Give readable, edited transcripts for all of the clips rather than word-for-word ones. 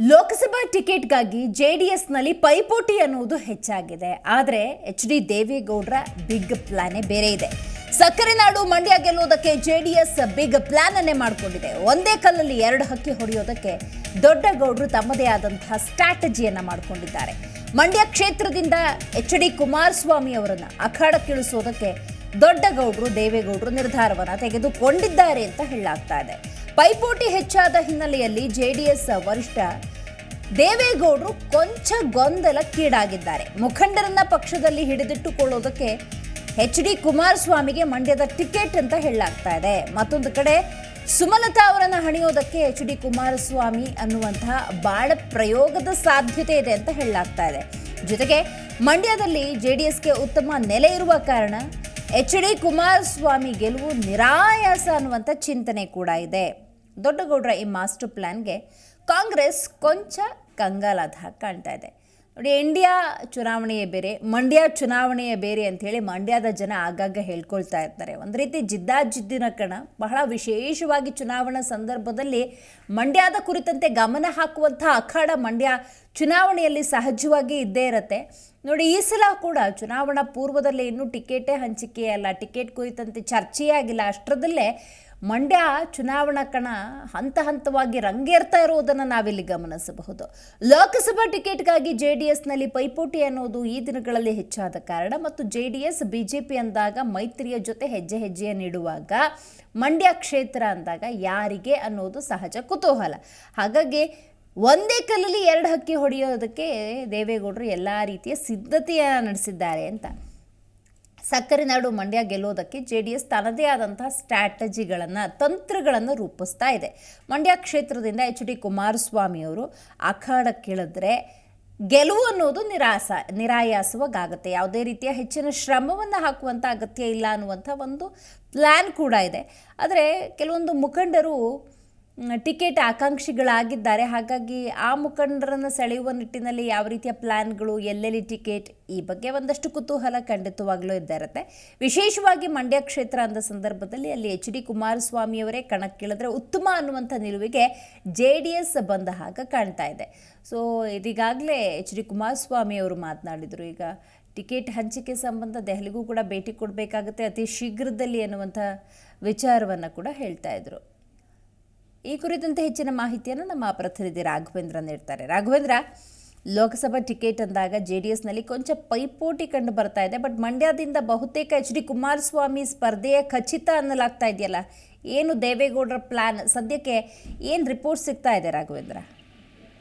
ಲೋಕಸಭಾ ಟಿಕೆಟ್ಗಾಗಿ ಜೆಡಿಎಸ್ನಲ್ಲಿ ಪೈಪೋಟಿ ಅನ್ನುವುದು ಹೆಚ್ಚಾಗಿದೆ. ಆದರೆ ಎಚ್.ಡಿ. ದೇವೇಗೌಡರ ಬಿಗ್ ಪ್ಲಾನೇ ಬೇರೆ ಇದೆ. ಸಕ್ಕರೆ ನಾಡು ಮಂಡ್ಯ ಗೆಲ್ಲುವುದಕ್ಕೆ ಜೆಡಿಎಸ್ ಬಿಗ್ ಪ್ಲಾನ್ ಅನ್ನೇ ಮಾಡಿಕೊಂಡಿದೆ. ಒಂದೇ ಕಲ್ಲಲ್ಲಿ ಎರಡು ಹಕ್ಕಿ ಹೊಡೆಯೋದಕ್ಕೆ ದೊಡ್ಡಗೌಡರು ತಮ್ಮದೇ ಆದಂತಹ ಸ್ಟ್ರಾಟಜಿಯನ್ನ ಮಾಡಿಕೊಂಡಿದ್ದಾರೆ. ಮಂಡ್ಯ ಕ್ಷೇತ್ರದಿಂದ ಎಚ್.ಡಿ. ಕುಮಾರಸ್ವಾಮಿ ಅವರನ್ನ ಅಖಾಡಕ್ಕಿಳಿಸೋದಕ್ಕೆ ದೊಡ್ಡಗೌಡರು ದೇವೇಗೌಡರು ನಿರ್ಧಾರವನ್ನ ತೆಗೆದುಕೊಂಡಿದ್ದಾರೆ ಅಂತ ಹೇಳಲಾಗ್ತಾ ಇದೆ. ಪೈಪೋಟಿ ಹೆಚ್ಚಾದ ಹಿನ್ನೆಲೆಯಲ್ಲಿ ಜೆಡಿಎಸ್ ವರಿಷ್ಠ ದೇವೇಗೌಡರು ಕೊಂಚ ಗೊಂದಲಕ್ಕೀಡಾಗಿದ್ದಾರೆ. ಮುಖಂಡರನ್ನ ಪಕ್ಷದಲ್ಲಿ ಹಿಡಿದಿಟ್ಟುಕೊಳ್ಳೋದಕ್ಕೆ ಎಚ್.ಡಿ. ಕುಮಾರಸ್ವಾಮಿಗೆ ಮಂಡ್ಯದ ಟಿಕೆಟ್ ಅಂತ ಹೇಳಲಾಗ್ತಾ ಇದೆ. ಮತ್ತೊಂದು ಕಡೆ ಸುಮಲತಾ ಅವರನ್ನ ಹಣಿಯೋದಕ್ಕೆ ಎಚ್.ಡಿ. ಕುಮಾರಸ್ವಾಮಿ ಅನ್ನುವಂತಹ ಬಾಳ ಪ್ರಯೋಗದ ಸಾಧ್ಯತೆ ಇದೆ ಅಂತ ಹೇಳಲಾಗ್ತಾ ಇದೆ. ಜೊತೆಗೆ ಮಂಡ್ಯದಲ್ಲಿ ಜೆಡಿಎಸ್ಗೆ ಉತ್ತಮ ನೆಲೆ ಇರುವ ಕಾರಣ ಎಚ್.ಡಿ. ಕುಮಾರಸ್ವಾಮಿ ಗೆಲುವು ನಿರಾಯಾಸ ಅನ್ನುವಂಥ ಚಿಂತನೆ ಕೂಡ ಇದೆ. ದೊಡ್ಡಗೌಡರ ಈ ಮಾಸ್ಟರ್ ಪ್ಲಾನ್ಗೆ ಕಾಂಗ್ರೆಸ್ ಕೊಂಚ ಕಂಗಾಲಾದ ಹಾಗೆ ಕಾಣ್ತಾ ಇದೆ. ನೋಡಿ, ಇಂಡಿಯಾ ಚುನಾವಣೆಯೇ ಬೇರೆ, ಮಂಡ್ಯ ಚುನಾವಣೆಯೇ ಬೇರೆ ಅಂಥೇಳಿ ಮಂಡ್ಯದ ಜನ ಆಗಾಗ ಹೇಳ್ಕೊಳ್ತಾ ಇರ್ತಾರೆ. ಒಂದು ರೀತಿ ಜಿದ್ದಾಜಿದ್ದಿನ ಕಣ. ಬಹಳ ವಿಶೇಷವಾಗಿ ಚುನಾವಣಾ ಸಂದರ್ಭದಲ್ಲಿ ಮಂಡ್ಯದ ಕುರಿತಂತೆ ಗಮನ ಹಾಕುವಂಥ ಅಖಾಡ ಮಂಡ್ಯ ಚುನಾವಣೆಯಲ್ಲಿ ಸಹಜವಾಗಿ ಇದ್ದೇ ಇರುತ್ತೆ. ನೋಡಿ, ಈ ಸಲ ಕೂಡ ಚುನಾವಣಾ ಪೂರ್ವದಲ್ಲಿ ಇನ್ನೂ ಟಿಕೆಟೇ ಹಂಚಿಕೆ ಅಲ್ಲ, ಟಿಕೆಟ್ ಕುರಿತಂತೆ ಚರ್ಚೆಯೇ ಆಗಿಲ್ಲ. ಅಷ್ಟರದಲ್ಲೇ ಮಂಡ್ಯ ಚುನಾವಣಾ ಕಣ ಹಂತ ಹಂತವಾಗಿ ರಂಗೇರ್ತಾ ಇರುವುದನ್ನು ನಾವಿಲ್ಲಿ ಗಮನಿಸಬಹುದು. ಲೋಕಸಭಾ ಟಿಕೆಟ್ಗಾಗಿ ಜೆಡಿಎಸ್ನಲ್ಲಿ ಪೈಪೋಟಿ ಅನ್ನೋದು ಈ ದಿನಗಳಲ್ಲಿ ಹೆಚ್ಚಾದ ಕಾರಣ ಮತ್ತು ಜೆಡಿಎಸ್ ಬಿಜೆಪಿ ಅಂದಾಗ ಮೈತ್ರಿಯ ಜೊತೆ ಹೆಜ್ಜೆ ನೀಡುವಾಗ ಮಂಡ್ಯ ಕ್ಷೇತ್ರ ಅಂದಾಗ ಯಾರಿಗೆ ಅನ್ನೋದು ಸಹಜ ಕುತೂಹಲ. ಹಾಗಾಗಿ ಒಂದೇ ಕಲ್ಲಲ್ಲಿ ಎರಡು ಹಕ್ಕಿ ಹೊಡೆಯೋದಕ್ಕೆ ದೇವೇಗೌಡರು ಎಲ್ಲ ರೀತಿಯ ಸಿದ್ಧತೆಯನ್ನು ನಡೆಸಿದ್ದಾರೆ ಅಂತ. ಸಕ್ಕರೆ ನಾಡು ಮಂಡ್ಯ ಗೆಲ್ಲೋದಕ್ಕೆ ಜೆಡಿಎಸ್ ತನ್ನದೇ ಆದಂತಹ ಸ್ಟ್ರಾಟಜಿಗಳನ್ನು ತಂತ್ರಗಳನ್ನು ರೂಪಿಸ್ತಾ ಇದೆ. ಮಂಡ್ಯ ಕ್ಷೇತ್ರದಿಂದ ಎಚ್.ಡಿ. ಕುಮಾರಸ್ವಾಮಿ ಅವರು ಅಖಾಡಕ್ಕಿಳಿದ್ರೆ ಗೆಲುವು ಅನ್ನೋದು ನಿರಾಯಾಸವಾಗುತ್ತೆ. ಯಾವುದೇ ರೀತಿಯ ಹೆಚ್ಚಿನ ಶ್ರಮವನ್ನು ಹಾಕುವಂಥ ಅಗತ್ಯ ಇಲ್ಲ ಅನ್ನುವಂಥ ಒಂದು ಪ್ಲ್ಯಾನ್ ಕೂಡ ಇದೆ. ಆದರೆ ಕೆಲವೊಂದು ಮುಖಂಡರು ಟಿಕೆಟ್ ಆಕಾಂಕ್ಷಿಗಳಾಗಿದ್ದಾರೆ. ಹಾಗಾಗಿ ಆ ಮುಖಂಡರನ್ನು ಸೆಳೆಯುವ ನಿಟ್ಟಿನಲ್ಲಿ ಯಾವ ರೀತಿಯ ಪ್ಲ್ಯಾನ್ಗಳು, ಎಲ್ಲೆಲ್ಲಿ ಟಿಕೆಟ್, ಈ ಬಗ್ಗೆ ಒಂದಷ್ಟು ಕುತೂಹಲ ಖಂಡಿತವಾಗ್ಲೂ ಇದ್ದೇ ಇರುತ್ತೆ. ವಿಶೇಷವಾಗಿ ಮಂಡ್ಯ ಕ್ಷೇತ್ರ ಅಂದ ಸಂದರ್ಭದಲ್ಲಿ ಅಲ್ಲಿ ಎಚ್.ಡಿ. ಕುಮಾರಸ್ವಾಮಿಯವರೇ ಕಣಕ್ಕಿಳಿದ್ರೆ ಉತ್ತಮ ಅನ್ನುವಂಥ ನಿಲುವಿಗೆ ಜೆಡಿಎಸ್ ಬಂದ ಹಾಗೆ ಕಾಣ್ತಾ ಇದೆ. So ಇದೀಗಾಗಲೇ H D. ಕುಮಾರಸ್ವಾಮಿ ಅವರು ಮಾತನಾಡಿದರು. ಈಗ ಟಿಕೆಟ್ ಹಂಚಿಕೆ ಸಂಬಂಧ ದೆಹಲಿಗೂ ಕೂಡ ಭೇಟಿ ಕೊಡಬೇಕಾಗುತ್ತೆ ಅತಿ ಶೀಘ್ರದಲ್ಲಿ ಅನ್ನುವಂಥ ವಿಚಾರವನ್ನು ಕೂಡ ಹೇಳ್ತಾ ಇದ್ರು. ಈ ಕುರಿತಂತೆ ಹೆಚ್ಚಿನ ಮಾಹಿತಿಯನ್ನು ನಮ್ಮ ಪ್ರತಿನಿಧಿ ರಾಘವೇಂದ್ರ ನೀಡ್ತಾರೆ. ರಾಘವೇಂದ್ರ, ಲೋಕಸಭಾ ಟಿಕೆಟ್ ಅಂದಾಗ ಜೆಡಿಎಸ್ನಲ್ಲಿ ಕೊಂಚ ಪೈಪೋಟಿ ಕಂಡು ಬರ್ತಾ ಇದೆ. ಬಟ್ ಮಂಡ್ಯದಿಂದ ಬಹುತೇಕ ಎಚ್.ಡಿ. ಕುಮಾರಸ್ವಾಮಿ ಸ್ಪರ್ಧೆಯ ಖಚಿತ ಅನ್ನಲಾಗ್ತಾ ಇದೆಯಲ್ಲ, ಏನು ದೇವೇಗೌಡರ ಪ್ಲಾನ್, ಸದ್ಯಕ್ಕೆ ಏನು ರಿಪೋರ್ಟ್ ಸಿಗ್ತಾ ಇದೆ ರಾಘವೇಂದ್ರ?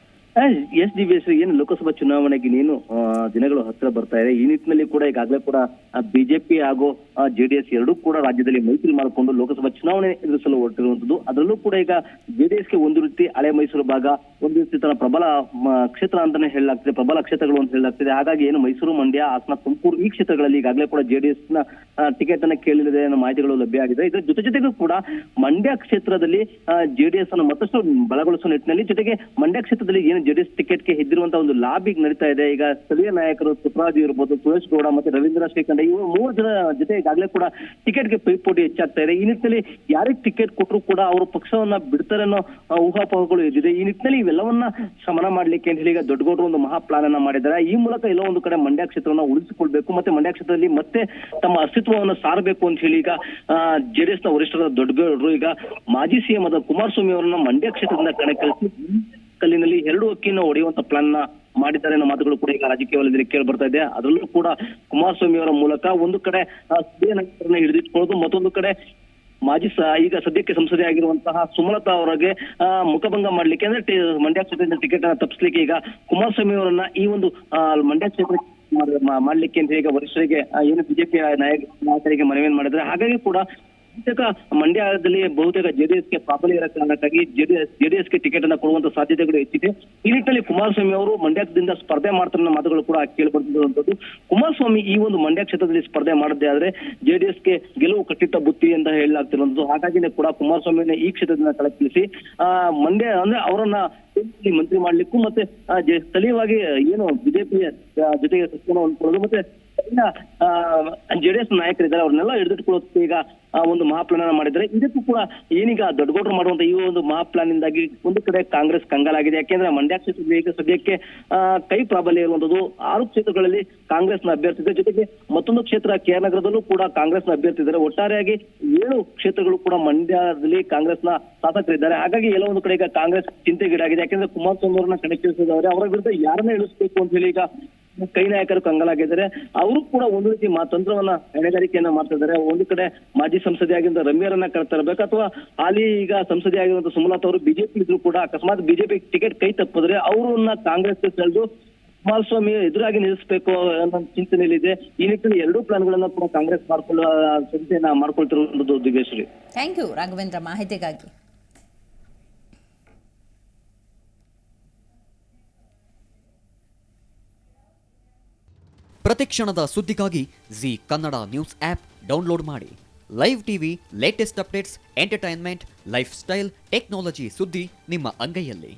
ಎಸ್ ಏನು ಲೋಕಸಭಾ ಚುನಾವಣೆಗೆ ನೀನು ದಿನಗಳು ಹತ್ತಿರ ಬರ್ತಾ ಇದೆ. ಈ ನಿಟ್ಟಿನಲ್ಲಿ ಕೂಡ ಈಗಾಗಲೇ ಕೂಡ ಬಿಜೆಪಿ ಹಾಗೂ ಜೆಡಿಎಸ್ ಎರಡೂ ಕೂಡ ರಾಜ್ಯದಲ್ಲಿ ಮೈತ್ರಿ ಮಾಡಿಕೊಂಡು ಲೋಕಸಭಾ ಚುನಾವಣೆ ಎದುರಿಸಲು ಹೊರಟಿರುವಂತದ್ದು. ಅದರಲ್ಲೂ ಕೂಡ ಈಗ ಜೆಡಿಎಸ್ಗೆ ಒಂದು ರೀತಿ ಹಳೆ ಮೈಸೂರು ಭಾಗ, ಒಂದು ರೀತಿ ತನ್ನ ಪ್ರಬಲ ಕ್ಷೇತ್ರ ಅಂತಾನೆ ಹೇಳಲಾಗ್ತಿದೆ, ಪ್ರಬಲ ಕ್ಷೇತ್ರಗಳು ಅಂತ ಹೇಳಲಾಗ್ತಿದೆ. ಹಾಗಾಗಿ ಏನು ಮೈಸೂರು, ಮಂಡ್ಯ, ಹಾಸನ, ತುಮಕೂರು ಈ ಕ್ಷೇತ್ರಗಳಲ್ಲಿ ಈಗಾಗಲೇ ಕೂಡ ಜೆಡಿಎಸ್ ನ ಟಿಕೆಟ್ ಅನ್ನ ಕೇಳಿದೆ ಅನ್ನೋ ಮಾಹಿತಿಗಳು ಲಭ್ಯ ಆಗಿದೆ. ಇದರ ಜೊತೆಗೂ ಕೂಡ ಮಂಡ್ಯ ಕ್ಷೇತ್ರದಲ್ಲಿ ಜೆಡಿಎಸ್ ಅನ್ನು ಮತ್ತಷ್ಟು ಬಲಗೊಳಿಸುವ ನಿಟ್ಟಿನಲ್ಲಿ, ಜೊತೆಗೆ ಮಂಡ್ಯ ಕ್ಷೇತ್ರದಲ್ಲಿ ಏನು ಜೆಡಿಎಸ್ ಟಿಕೆಟ್ಗೆ ಹೆದ್ದಿರುವಂತಹ ಒಂದು ಲಾಬಿ ನಡೀತಾ ಇದೆ. ಈಗ ಸ್ಥಳೀಯ ನಾಯಕರು ಪುಟ್ಟರಾಜು ಇರ್ಬೋದು, ಸುರೇಶ್ ಗೌಡ ಮತ್ತೆ ರವೀಂದ್ರ ಶ್ರೀಕಂಠ, ಇವರು 3 ಜನ ಜೊತೆ ಈಗಾಗಲೇ ಕೂಡ ಟಿಕೆಟ್ಗೆ ಪೈಪೋಟಿ ಹೆಚ್ಚಾಗ್ತಾ ಇದೆ. ಈ ನಿಟ್ಟಿನಲ್ಲಿ ಯಾರಿಗೆ ಟಿಕೆಟ್ ಕೊಟ್ಟರು ಕೂಡ ಅವರು ಪಕ್ಷವನ್ನ ಬಿಡ್ತಾರೆ ಅನ್ನೋ ಊಹಾಪೋಹಗಳು ಇದ್ದಿದೆ. ಈ ನಿಟ್ಟಿನಲ್ಲಿ ಇವೆಲ್ಲವನ್ನ ಶಮನ ಮಾಡ್ಲಿಕ್ಕೆ ಅಂತ ಹೇಳಿ ಈಗ ದೊಡ್ಡಗೌಡರು ಒಂದು ಮಹಾ ಪ್ಲಾನ್ ಅನ್ನ ಮಾಡಿದ್ದಾರೆ. ಈ ಮೂಲಕ ಎಲ್ಲೋ ಒಂದು ಕಡೆ ಮಂಡ್ಯ ಕ್ಷೇತ್ರವನ್ನ ಉಳಿಸಿಕೊಳ್ಬೇಕು ಮತ್ತೆ ಮಂಡ್ಯ ಕ್ಷೇತ್ರದಲ್ಲಿ ಮತ್ತೆ ತಮ್ಮ ಅಸ್ತಿತ್ವವನ್ನು ಸಾರಬೇಕು ಅಂತ ಹೇಳಿ ಈಗ ಜೆಡಿಎಸ್ ನ ವರಿಷ್ಠರಾದ ದೊಡ್ಡಗೌಡರು ಈಗ ಮಾಜಿ ಸಿಎಂ ಆದ ಕುಮಾರಸ್ವಾಮಿ ಅವರನ್ನ ಮಂಡ್ಯ ಕ್ಷೇತ್ರದಿಂದ ಕಣಕ್ಕಿಳಿಸಿ ಕಲ್ಲಿನಲ್ಲಿ 2 ಹಕ್ಕಿಯನ್ನು ಹೊಡೆಯುವಂತ ಪ್ಲಾನ್ ನ ಮಾಡಿದ್ದಾರೆ ಅನ್ನೋ ಮಾತುಗಳು ಕೂಡ ಈಗ ರಾಜಕೀಯ ವಲಯದಲ್ಲಿ ಕೇಳಿ ಬರ್ತಾ ಇದೆ. ಅದರಲ್ಲೂ ಕೂಡ ಕುಮಾರಸ್ವಾಮಿ ಅವರ ಮೂಲಕ ಒಂದು ಕಡೆ ಸ್ಥಳೀಯ ನಾಯಕರನ್ನ ಹಿಡಿದಿಟ್ಕೊಳ್ಳೋದು, ಮತ್ತೊಂದು ಕಡೆ ಈಗ ಸದ್ಯಕ್ಕೆ ಸಂಸದೆ ಆಗಿರುವಂತಹ ಸುಮಲತಾ ಅವರಿಗೆ ಮುಖಭಂಗ ಮಾಡ್ಲಿಕ್ಕೆ, ಅಂದ್ರೆ ಮಂಡ್ಯ ಕ್ಷೇತ್ರದಿಂದ ಟಿಕೆಟ್ ಅನ್ನ ತಪ್ಪಿಸ್ಲಿಕ್ಕೆ ಈಗ ಕುಮಾರಸ್ವಾಮಿ ಅವರನ್ನ ಈ ಒಂದು ಮಂಡ್ಯ ಕ್ಷೇತ್ರ ಮಾಡ್ಲಿಕ್ಕೆ ಅಂತ ಈಗ ವರಿಷ್ಠರಿಗೆ ಏನು ಬಿಜೆಪಿ ನಾಯಕರಿಗೆ ಮನವಿಯನ್ನು ಮಾಡಿದ್ರೆ. ಹಾಗಾಗಿ ಕೂಡ ಬಹುತೇಕ ಮಂಡ್ಯದಲ್ಲಿ ಬಹುತೇಕ ಜೆಡಿಎಸ್ಗೆ ಪ್ರಾಬಲ್ಯ ಇರೋ ಕಾರಣಕ್ಕಾಗಿ ಜೆಡಿಎಸ್ಗೆ ಟಿಕೆಟ್ ಅನ್ನ ಕೊಡುವಂತ ಸಾಧ್ಯತೆಗಳು ಹೆಚ್ಚಿದೆ. ಈ ನಿಟ್ಟಿನಲ್ಲಿ ಕುಮಾರಸ್ವಾಮಿ ಅವರು ಮಂಡ್ಯದಿಂದ ಸ್ಪರ್ಧೆ ಮಾಡ್ತಾರೆ ಅನ್ನೋ ಮಾತುಗಳು ಕೂಡ ಕೇಳಿ ಬರ್ತಿರುವಂತದ್ದು. ಕುಮಾರಸ್ವಾಮಿ ಈ ಒಂದು ಮಂಡ್ಯ ಕ್ಷೇತ್ರದಲ್ಲಿ ಸ್ಪರ್ಧೆ ಮಾಡದೇ ಆದ್ರೆ ಜೆಡಿಎಸ್ಗೆ ಗೆಲುವು ಕಟ್ಟಿಟ್ಟ ಬುತ್ತಿ ಅಂತ ಹೇಳಲಾಗ್ತಿರುವಂತದ್ದು. ಹಾಗಾಗಿನೇ ಕೂಡ ಕುಮಾರಸ್ವಾಮಿಯನ್ನ ಈ ಕ್ಷೇತ್ರದಿಂದ ಕಣಕ್ಕಿಳಿಸಿ ಮಂಡ್ಯ ಅಂದ್ರೆ ಅವರನ್ನ ಮಂತ್ರಿ ಮಾಡ್ಲಿಕ್ಕೂ ಮತ್ತೆ ಸ್ಥಳೀಯವಾಗಿ ಏನು ಬಿಜೆಪಿ ಜೊತೆಗೆ ಹೊಂದ್ಕೊಳ್ಳೋದು ಮತ್ತೆ ಜೆಡಿಎಸ್ ನಾಯಕರಿದ್ದಾರೆ ಅವ್ರನ್ನೆಲ್ಲ ಹಿಡಿದಿಟ್ಕೊಳ್ಳೋದಕ್ಕೆ ಈಗ ಒಂದು ಮಹಾ ಪ್ಲಾನ್ ಅನ್ನ ಮಾಡಿದ್ದಾರೆ. ಇದಕ್ಕೂ ಕೂಡ ಏನೀಗ ದೊಡ್ಡಗೌಡರು ಮಾಡುವಂತ ಈ ಒಂದು ಮಹಾ ಪ್ಲಾನ್ ಇಂದಾಗಿ ಒಂದು ಕಡೆ ಕಾಂಗ್ರೆಸ್ ಕಂಗಾಲಾಗಿದೆ. ಯಾಕೆಂದ್ರೆ ಮಂಡ್ಯ ಕ್ಷೇತ್ರದಲ್ಲಿ ಈಗ ಸದ್ಯಕ್ಕೆ ಕೈ ಪ್ರಾಬಲ್ಯ ಇರುವಂತದ್ದು 6 ಕ್ಷೇತ್ರಗಳಲ್ಲಿ ಕಾಂಗ್ರೆಸ್ನ ಅಭ್ಯರ್ಥಿ ಇದೆ. ಜೊತೆಗೆ ಮತ್ತೊಂದು ಕ್ಷೇತ್ರ KR ನಗರದಲ್ಲೂ ಕೂಡ ಕಾಂಗ್ರೆಸ್ನ ಅಭ್ಯರ್ಥಿ ಇದ್ದಾರೆ. ಒಟ್ಟಾರೆಯಾಗಿ 7 ಕ್ಷೇತ್ರಗಳು ಕೂಡ ಮಂಡ್ಯದಲ್ಲಿ ಕಾಂಗ್ರೆಸ್ನ ಶಾಸಕರಿದ್ದಾರೆ. ಹಾಗಾಗಿ ಎಲ್ಲ ಒಂದು ಕಡೆ ಈಗ ಕಾಂಗ್ರೆಸ್ ಚಿಂತೆಗೀಡಾಗಿದೆ. ಯಾಕೆಂದ್ರೆ ಕುಮಾರಸ್ವಾಮಿ ಅವರನ್ನ ಕಣಕ್ಕಿಳಿಸಿದವರು ಅವರ ವಿರುದ್ಧ ಯಾರನ್ನ ಇಳಿಸಬೇಕು ಅಂತ ಹೇಳಿ ಈಗ ಕೈ ನಾಯಕರು ಕಂಗಾಲಾಗಿದ್ದಾರೆ. ಅವರು ಕೂಡ ಒಂದು ರೀತಿ ತಂತ್ರವನ್ನ ಹೊಣೆಗಾರಿಕೆಯನ್ನ ಮಾಡ್ತಾ ಇದ್ದಾರೆ. ಒಂದು ಕಡೆ ಮಾಜಿ ಸಂಸದೆಯಾಗಿದ್ದ ರಮ್ಯರನ್ನ ಕರೆತರಬೇಕು ಅಥವಾ ಹಾಲಿ ಈಗ ಸಂಸದೆ ಆಗಿರುವಂತಹ ಸುಮಲತಾ ಅವರು ಬಿಜೆಪಿ ಇದ್ರು ಕೂಡ ಅಕಸ್ಮಾತ್ ಬಿಜೆಪಿ ಟಿಕೆಟ್ ಕೈ ತಪ್ಪಿದ್ರೆ ಅವರನ್ನ ಕಾಂಗ್ರೆಸ್ ಸೆಳೆದು ಕುಮಾರಸ್ವಾಮಿ ಎದುರಾಗಿ ನಿಲ್ಲಿಸಬೇಕು ಅನ್ನೋ ಚಿಂತನೆಯಲ್ಲಿದೆ. ಈ ನಿಟ್ಟಿನಲ್ಲಿ 2 ಪ್ಲಾನ್ಗಳನ್ನ ಕೂಡ ಕಾಂಗ್ರೆಸ್ ಮಾಡ್ಕೊಳ್ಳುವ ಸಂಸ್ಥೆಯನ್ನ ಮಾಡ್ಕೊಳ್ತಿರುವಂತದ್ದು. ದಿವ್ಯಶ್ರೀ, ಥ್ಯಾಂಕ್ ಯು ರಾಘವೇಂದ್ರ ಮಾಹಿತಿಗಾಗಿ. ಪ್ರತಿಕ್ಷಣದ ಸುದ್ದಿಗಾಗಿ Zee Kannada news app download ಮಾಡಿ. Live TV, latest updates, entertainment, lifestyle, technology ಸುದ್ದಿ ನಿಮ್ಮ ಅಂಗೈಯಲ್ಲಿ.